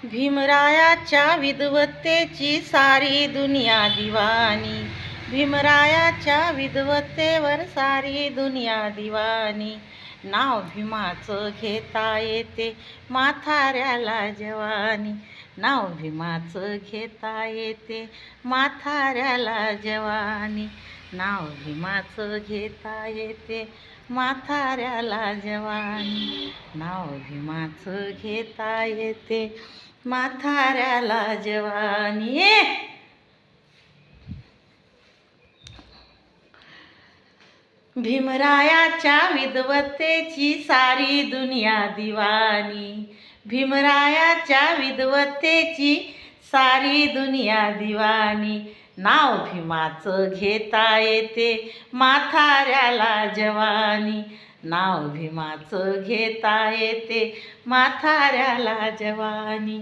भीमरायाच्या विद्वत्तेची सारी दुनिया दिवानी, भीमरायाच्या विद्वत्तेवर सारी दुनिया दिवानी. नाव भीमाचं घेता येते म्हाताऱ्याला जवानी, नाव भीमाचं घेता येते म्हाताऱ्याला जवानी, नाव भीमाचं घेता येते म्हाताऱ्याला जवानी, नाव भीमाचं घेता येते म्हाताऱ्याला जवानी. भीमरायाच्या विद्वत्तेची सारी दुनिया दिवानी, भीमरायाच्या विद्वत्तेची सारी दुनिया दिवानी. नाव भीमाचं घेता येते म्हाताऱ्याला जवानी, नाव भीमाचं घेता येते म्हाताऱ्याला जवानी.